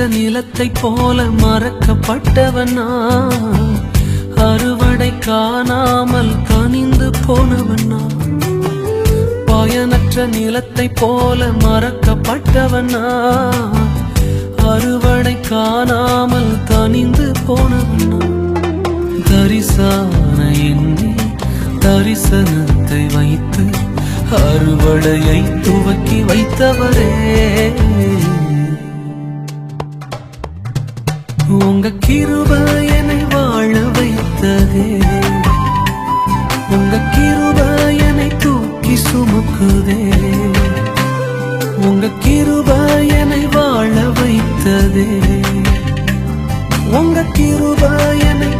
நிலத்தை போல மறக்கப்பட்டவனா, அறுவடை காணாமல் கனிந்து போனவனா. பயனற்ற நிலத்தை போல மறக்கப்பட்டவனா, அறுவடை காணாமல் கனிந்து போனவனா. தரிசான எண்ணி தரிசனத்தை வைத்து அறுவடையை துவக்கி வைத்தவரே, உங்க கிருபை என்னை வாழ வைத்ததே, உங்க கிருபை என்னை தூக்கி சுமக்குதே, உங்க கிருபை என்னை வாழ வைத்ததே, உங்க கிருபை என்னை